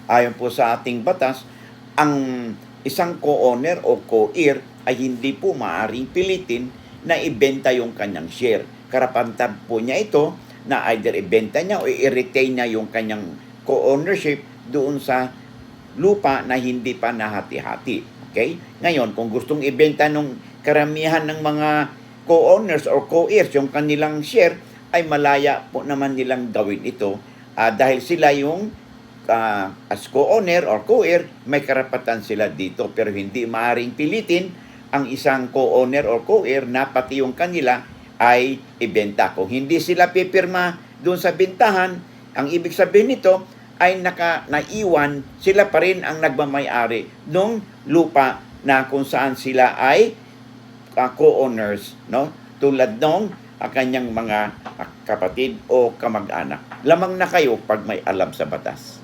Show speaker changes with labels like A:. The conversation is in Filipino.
A: Ayon po sa ating batas, ang isang co-owner o co-heir ay hindi po maaaring pilitin na ibenta yung kanyang share. Karapatan po niya ito na either ibenta niya o i-retain niya yung kanyang co-ownership doon sa lupa na hindi pa nahati-hati. Okay? Ngayon, kung gustong ibenta ng karamihan ng mga co-owners or co-heirs yung kanilang share, ay malaya po naman nilang gawin ito dahil sila yung as co-owner or co-heir, may karapatan sila dito pero hindi maaring pilitin ang isang co-owner or co-heir na pati yung kanila ay ibenta. Kung hindi sila pipirma doon sa bintahan, ang ibig sabihin nito ay naiwan, sila pa rin ang nagmamay-ari ng lupa na kung saan sila ay co-owners, no? Tulad nung kanyang mga kapatid o kamag-anak. Lamang na kayo pag may alam sa batas.